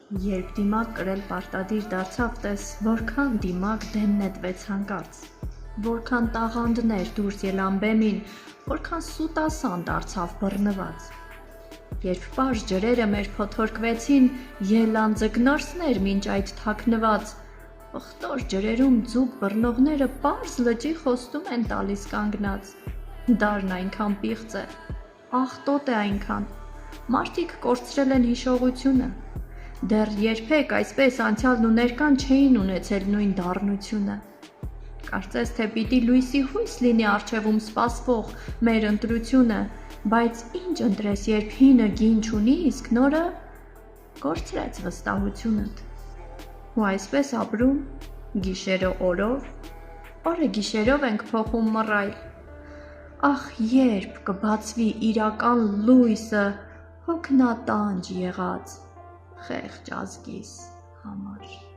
Երբ դիմակ կրել պարտադիր դարձավ, տես որքան դիմակ դեմ նետվեց հանկարծ, որքան տաղանդներ դուրս ելան բեմին, որքան սուտասան դարձավ բռնված։ Երբ պարզ ջրերը մեր փոթորկվեցին, ելան ձկնորսներ մինչ այդ թաքնված, ողտոր ջրերում ձուկ բռնողները պարզ լճի խոստում են տալիս կանգնած։ Դարն այնքան պիղծ է, աղտոտ է այնքան, մարդիկ կորցրել են հիշողությունը, դեռ երբեք այսպես անցյալն ու ներկան չէին ունեցել նույն դառնությունը։ Կարծես թե պիտի լույսի հույս լինի առջևում սպասվող մեր ընտրությունը, բայց ինչ ընտրես, երբ հինը գին չունի, իսկ նորը կորցրեց վստահությունդ։ Ու այսպես ապրում, գիշերը օրով, օրը գիշերով ենք փոխում մռայլ։ Ախ, երբ կբացվի իրական լույսը հոգնատանջ եղած խեղճ ազգիս համար։